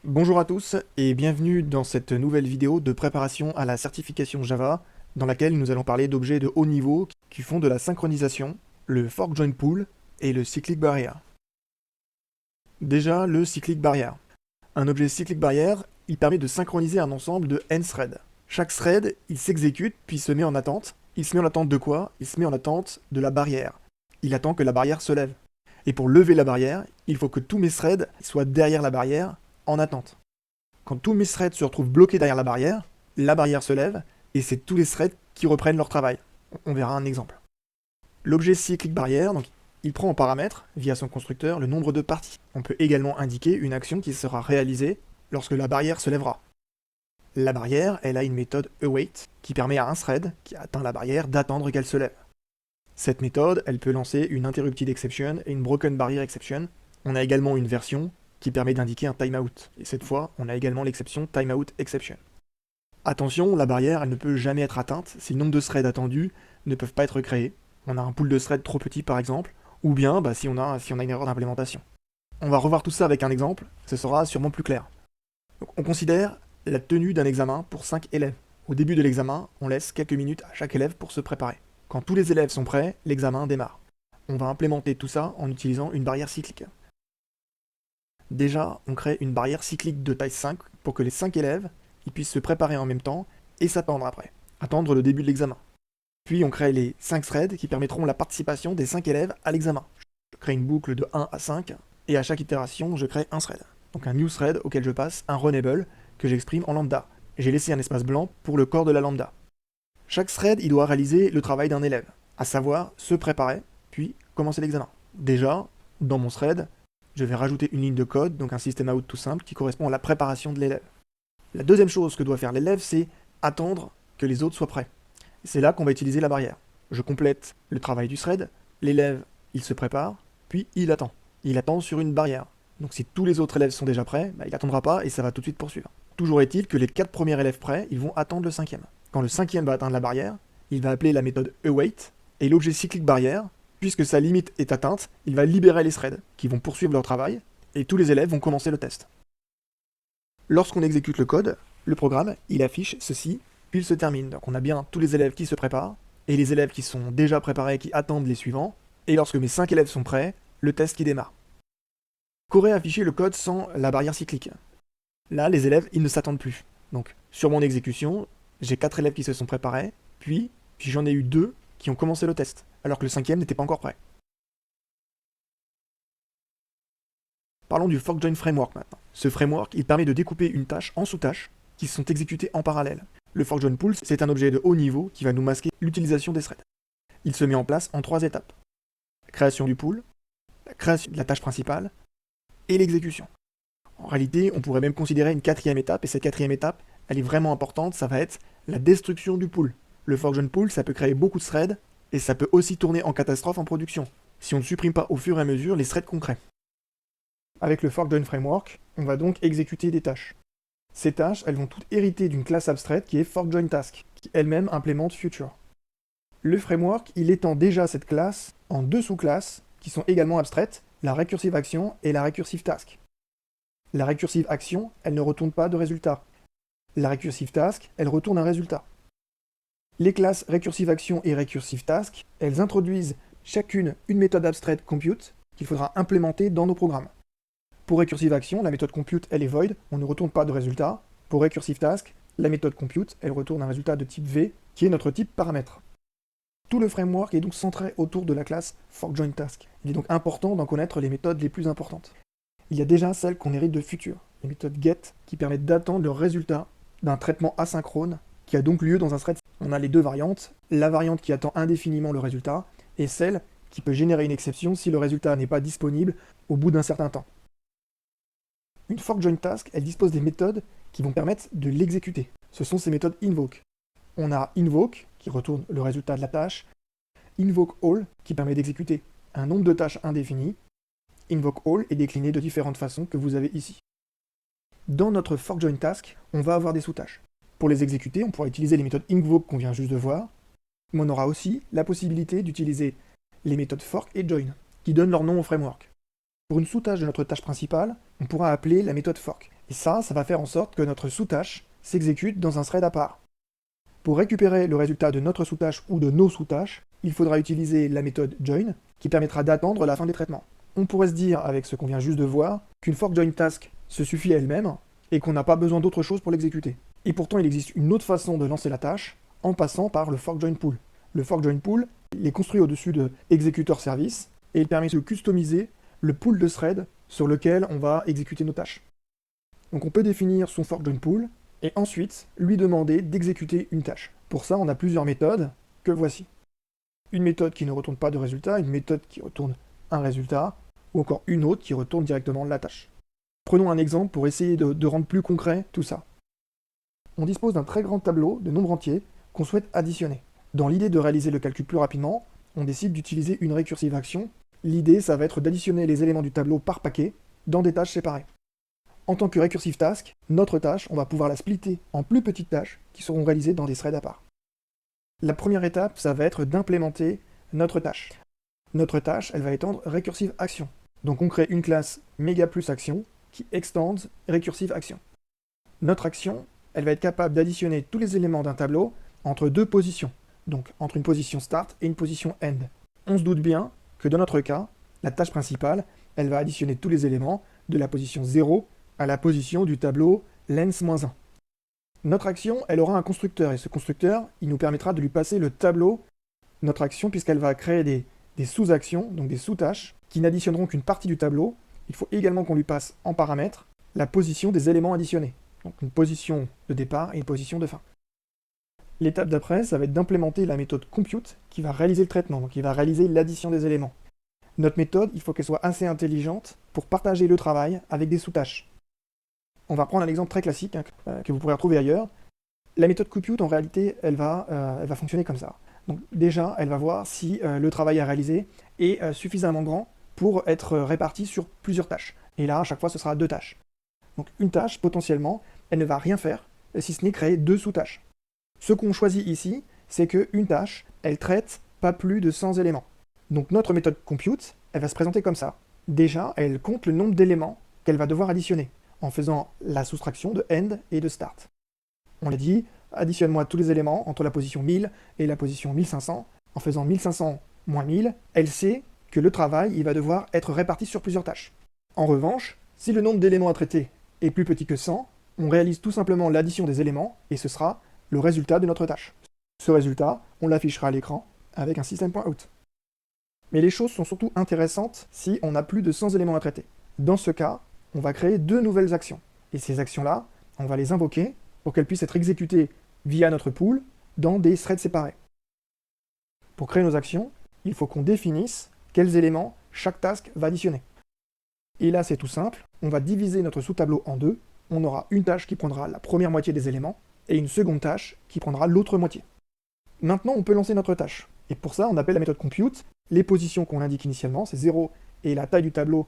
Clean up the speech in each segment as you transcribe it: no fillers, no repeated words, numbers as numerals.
Bonjour à tous et bienvenue dans cette nouvelle vidéo de préparation à la certification Java dans laquelle nous allons parler d'objets de haut niveau qui font de la synchronisation, le fork join pool et le cyclic barrier. Déjà, le cyclic barrier. Un objet cyclic barrier, il permet de synchroniser un ensemble de n threads. Chaque thread, il s'exécute puis se met en attente. Il se met en attente de quoi? Il se met en attente de la barrière. Il attend que la barrière se lève. Et pour lever la barrière, il faut que tous mes threads soient derrière la barrière en attente. Quand tous mes threads se retrouvent bloqués derrière la barrière se lève, et c'est tous les threads qui reprennent leur travail. On verra un exemple. L'objet cyclic barrière, donc, il prend en paramètre, via son constructeur, le nombre de parties. On peut également indiquer une action qui sera réalisée lorsque la barrière se lèvera. La barrière, elle a une méthode await, qui permet à un thread qui a atteint la barrière d'attendre qu'elle se lève. Cette méthode, elle peut lancer une interrupted exception et une broken barrier exception. On a également une version qui permet d'indiquer un timeout. Et cette fois, on a également l'exception timeout exception. Attention, la barrière, elle ne peut jamais être atteinte si le nombre de threads attendus ne peuvent pas être créés. On a un pool de threads trop petit par exemple, ou bien si on a une erreur d'implémentation. On va revoir tout ça avec un exemple, ce sera sûrement plus clair. Donc, on considère la tenue d'un examen pour 5 élèves. Au début de l'examen, on laisse quelques minutes à chaque élève pour se préparer. Quand tous les élèves sont prêts, l'examen démarre. On va implémenter tout ça en utilisant une barrière cyclique. Déjà, on crée une barrière cyclique de taille 5 pour que les 5 élèves ils puissent se préparer en même temps et s'attendre après. Attendre le début de l'examen. Puis on crée les 5 threads qui permettront la participation des 5 élèves à l'examen. Je crée une boucle de 1 à 5 et à chaque itération, je crée un thread. Donc un new thread auquel je passe un runnable que j'exprime en lambda. J'ai laissé un espace blanc pour le corps de la lambda. Chaque thread, il doit réaliser le travail d'un élève, à savoir se préparer, puis commencer l'examen. Déjà, dans mon thread, je vais rajouter une ligne de code, donc un system out tout simple, qui correspond à la préparation de l'élève. La deuxième chose que doit faire l'élève, c'est attendre que les autres soient prêts. C'est là qu'on va utiliser la barrière. Je complète le travail du thread, l'élève, il se prépare, puis il attend. Il attend sur une barrière. Donc si tous les autres élèves sont déjà prêts, il n'attendra pas et ça va tout de suite poursuivre. Toujours est-il que les 4 premiers élèves prêts, ils vont attendre le 5e. Quand le 5e va atteindre la barrière, il va appeler la méthode await, et l'objet cyclic barrière, puisque sa limite est atteinte, il va libérer les threads, qui vont poursuivre leur travail, et tous les élèves vont commencer le test. Lorsqu'on exécute le code, le programme, il affiche ceci, puis il se termine. Donc on a bien tous les élèves qui se préparent, et les élèves qui sont déjà préparés, qui attendent les suivants, et lorsque mes 5 élèves sont prêts, le test qui démarre. Qu'aurait affiché le code sans la barrière cyclique? Là, les élèves, ils ne s'attendent plus. Donc, sur mon exécution, j'ai 4 élèves qui se sont préparés, puis j'en ai eu 2 qui ont commencé le test, alors que le 5e n'était pas encore prêt. Parlons du fork join framework maintenant. Ce framework, il permet de découper une tâche en sous-tâches qui sont exécutées en parallèle. Le fork join pool, c'est un objet de haut niveau qui va nous masquer l'utilisation des threads. Il se met en place en 3 étapes. La création du pool, la création de la tâche principale et l'exécution. En réalité, on pourrait même considérer une 4e étape, et cette 4e étape, elle est vraiment importante, ça va être la destruction du pool. Le fork join pool, ça peut créer beaucoup de threads, et ça peut aussi tourner en catastrophe en production, si on ne supprime pas au fur et à mesure les threads concrets. Avec le fork join framework, on va donc exécuter des tâches. Ces tâches, elles vont toutes hériter d'une classe abstraite qui est fork join task, qui elle-même implémente future. Le framework, il étend déjà cette classe en 2 sous-classes qui sont également abstraites, la recursive action et la recursive task. La recursive action, elle ne retourne pas de résultat. La recursive task, elle retourne un résultat. Les classes recursive action et recursive task, elles introduisent chacune une méthode abstraite compute qu'il faudra implémenter dans nos programmes. Pour recursive action, la méthode compute, elle est void, on ne retourne pas de résultat. Pour recursive task, la méthode compute, elle retourne un résultat de type v, qui est notre type paramètre. Tout le framework est donc centré autour de la classe forkJoinTask. Il est donc important d'en connaître les méthodes les plus importantes. Il y a déjà celles qu'on hérite de future, les méthodes get, qui permettent d'attendre le résultat d'un traitement asynchrone qui a donc lieu dans un thread. On a les 2 variantes, la variante qui attend indéfiniment le résultat, et celle qui peut générer une exception si le résultat n'est pas disponible au bout d'un certain temps. Une forkJoinTask, elle dispose des méthodes qui vont permettre de l'exécuter. Ce sont ces méthodes invoke. On a invoke, qui retourne le résultat de la tâche, invoke all, qui permet d'exécuter un nombre de tâches indéfini. Invoke all est décliné de différentes façons que vous avez ici. Dans notre forkJoinTask, on va avoir des sous-tâches. Pour les exécuter, on pourra utiliser les méthodes invoke qu'on vient juste de voir, mais on aura aussi la possibilité d'utiliser les méthodes fork et join, qui donnent leur nom au framework. Pour une sous-tâche de notre tâche principale, on pourra appeler la méthode fork. Et ça va faire en sorte que notre sous-tâche s'exécute dans un thread à part. Pour récupérer le résultat de notre sous-tâche ou de nos sous-tâches, il faudra utiliser la méthode join, qui permettra d'attendre la fin des traitements. On pourrait se dire, avec ce qu'on vient juste de voir, qu'une fork join task se suffit à elle-même, et qu'on n'a pas besoin d'autre chose pour l'exécuter. Et pourtant, il existe une autre façon de lancer la tâche, en passant par le fork join pool. Le fork join pool, il est construit au-dessus de exécuteur service, et il permet de customiser le pool de thread sur lequel on va exécuter nos tâches. Donc on peut définir son fork join pool, et ensuite lui demander d'exécuter une tâche. Pour ça, on a plusieurs méthodes, que voici. Une méthode qui ne retourne pas de résultat, une méthode qui retourne un résultat, ou encore une autre qui retourne directement la tâche. Prenons un exemple pour essayer de rendre plus concret tout ça. On dispose d'un très grand tableau de nombres entiers qu'on souhaite additionner. Dans l'idée de réaliser le calcul plus rapidement, on décide d'utiliser une récursive action. L'idée, ça va être d'additionner les éléments du tableau par paquet dans des tâches séparées. En tant que recursive task, notre tâche, on va pouvoir la splitter en plus petites tâches qui seront réalisées dans des threads à part. La première étape, ça va être d'implémenter notre tâche. Notre tâche, elle va étendre recursive action. Donc on crée une classe méga plus action qui extends recursive action. Notre action, elle va être capable d'additionner tous les éléments d'un tableau entre deux positions, donc entre une position start et une position end. On se doute bien que dans notre cas, la tâche principale, elle va additionner tous les éléments de la position 0 à la position du tableau lens-1. Notre action, elle aura un constructeur, et ce constructeur, il nous permettra de lui passer le tableau, notre action, puisqu'elle va créer des sous-actions, donc des sous-tâches, qui n'additionneront qu'une partie du tableau. Il faut également qu'on lui passe en paramètre la position des éléments additionnés, donc une position de départ et une position de fin. L'étape d'après, ça va être d'implémenter la méthode compute, qui va réaliser le traitement, donc qui va réaliser l'addition des éléments. Notre méthode, il faut qu'elle soit assez intelligente pour partager le travail avec des sous-tâches. On va prendre un exemple très classique que vous pourrez retrouver ailleurs. La méthode compute, en réalité, elle va fonctionner comme ça. Donc déjà, elle va voir si le travail à réaliser est suffisamment grand pour être réparti sur plusieurs tâches. Et là, à chaque fois, ce sera 2 tâches. Donc une tâche, potentiellement, elle ne va rien faire, si ce n'est créer 2 sous-tâches. Ce qu'on choisit ici, c'est qu'une tâche, elle traite pas plus de 100 éléments. Donc notre méthode compute, elle va se présenter comme ça. Déjà, elle compte le nombre d'éléments qu'elle va devoir additionner, en faisant la soustraction de end et de start. On l'a dit, additionne-moi tous les éléments entre la position 1000 et la position 1500. En faisant 1500 moins 1000, elle sait que le travail il va devoir être réparti sur plusieurs tâches. En revanche, si le nombre d'éléments à traiter est plus petit que 100, on réalise tout simplement l'addition des éléments et ce sera le résultat de notre tâche. Ce résultat, on l'affichera à l'écran avec un system.out. Mais les choses sont surtout intéressantes si on a plus de 100 éléments à traiter. Dans ce cas, on va créer 2 nouvelles actions. Et ces actions-là, on va les invoquer pour qu'elles puissent être exécutées via notre pool dans des threads séparés. Pour créer nos actions, il faut qu'on définisse quels éléments chaque task va additionner. Et là, c'est tout simple, on va diviser notre sous-tableau en 2. On aura une tâche qui prendra la première moitié des éléments et une seconde tâche qui prendra l'autre moitié. Maintenant, on peut lancer notre tâche. Et pour ça, on appelle la méthode compute. Les positions qu'on indique initialement, c'est 0 et la taille du tableau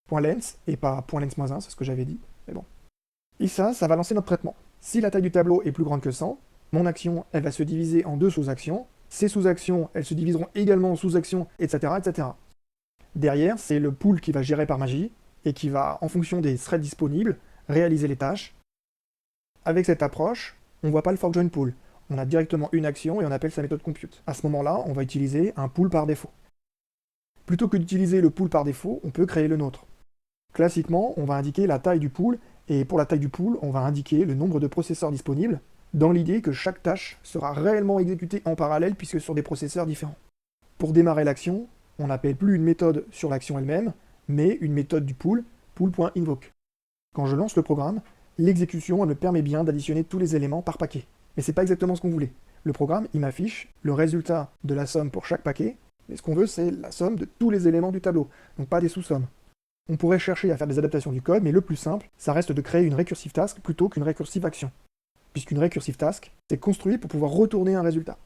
.length, et pas .length-1, c'est ce que j'avais dit, mais bon. Et ça va lancer notre traitement. Si la taille du tableau est plus grande que 100, mon action, elle va se diviser en 2 sous-actions. Ces sous-actions, elles se diviseront également en sous-actions, etc., etc. Derrière, c'est le pool qui va gérer par magie, et qui va, en fonction des threads disponibles, réaliser les tâches. Avec cette approche, on ne voit pas le fork join pool. On a directement une action et on appelle sa méthode compute. À ce moment-là, on va utiliser un pool par défaut. Plutôt que d'utiliser le pool par défaut, on peut créer le nôtre. Classiquement, on va indiquer la taille du pool, et pour la taille du pool, on va indiquer le nombre de processeurs disponibles, dans l'idée que chaque tâche sera réellement exécutée en parallèle puisque sur des processeurs différents. Pour démarrer l'action, on n'appelle plus une méthode sur l'action elle-même, mais une méthode du pool, pool.invoke. Quand je lance le programme, l'exécution elle me permet bien d'additionner tous les éléments par paquet. Mais c'est pas exactement ce qu'on voulait. Le programme, il m'affiche le résultat de la somme pour chaque paquet, mais ce qu'on veut, c'est la somme de tous les éléments du tableau, donc pas des sous-sommes. On pourrait chercher à faire des adaptations du code, mais le plus simple, ça reste de créer une recursive task plutôt qu'une recursive action. Puisqu'une recursive task, c'est construit pour pouvoir retourner un résultat.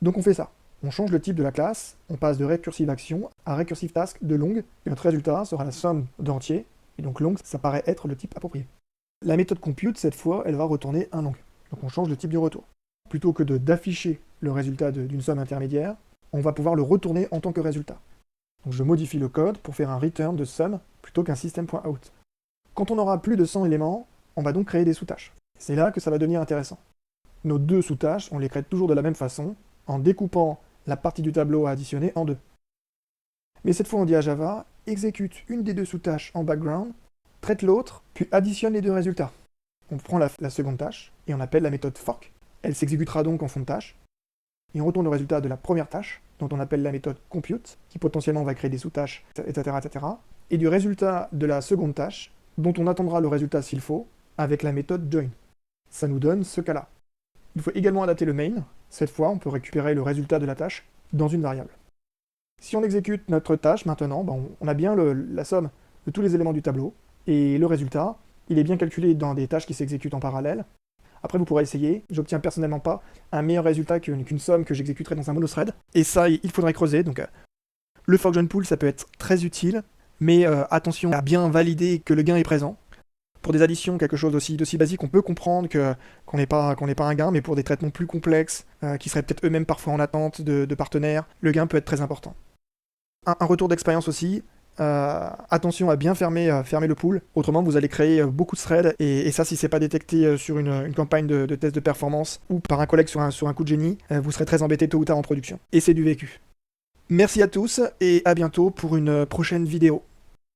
Donc on fait ça. On change le type de la classe, on passe de recursive action à recursive task de long, et notre résultat sera la somme d'entiers, et donc long, ça paraît être le type approprié. La méthode compute, cette fois, elle va retourner un long. Donc on change le type du retour. Plutôt que d'afficher le résultat d'une somme intermédiaire, on va pouvoir le retourner en tant que résultat. Donc je modifie le code pour faire un return de sum plutôt qu'un system.out. Quand on aura plus de 100 éléments, on va donc créer des sous-tâches. C'est là que ça va devenir intéressant. Nos deux sous-tâches, on les crée toujours de la même façon, en découpant la partie du tableau à additionner en deux. Mais cette fois, on dit à Java, exécute une des deux sous-tâches en background, traite l'autre, puis additionne les deux résultats. On prend la seconde tâche, et on appelle la méthode fork. Elle s'exécutera donc en fond de tâche, et on retourne le résultat de la première tâche, dont on appelle la méthode compute, qui potentiellement va créer des sous-tâches, etc., etc., et du résultat de la seconde tâche, dont on attendra le résultat s'il faut, avec la méthode join. Ça nous donne ce cas-là. Il faut également adapter le main. Cette fois, on peut récupérer le résultat de la tâche dans une variable. Si on exécute notre tâche maintenant, on a bien la somme de tous les éléments du tableau, et le résultat, il est bien calculé dans des tâches qui s'exécutent en parallèle. Après, vous pourrez essayer. J'obtiens personnellement pas un meilleur résultat qu'une somme que j'exécuterai dans un monothread. Et ça, il faudrait creuser. Donc, le fork join pool, ça peut être très utile, mais attention à bien valider que le gain est présent. Pour des additions, quelque chose d'aussi basique, on peut comprendre qu'on n'est pas un gain, mais pour des traitements plus complexes, qui seraient peut-être eux-mêmes parfois en attente de partenaires, le gain peut être très important. Un retour d'expérience aussi, attention à bien fermer le pool, autrement vous allez créer beaucoup de threads, et ça si c'est pas détecté sur une campagne de test de performance ou par un collègue sur un coup de génie, vous serez très embêté tôt ou tard en production. Et c'est du vécu. Merci à tous, et à bientôt pour une prochaine vidéo.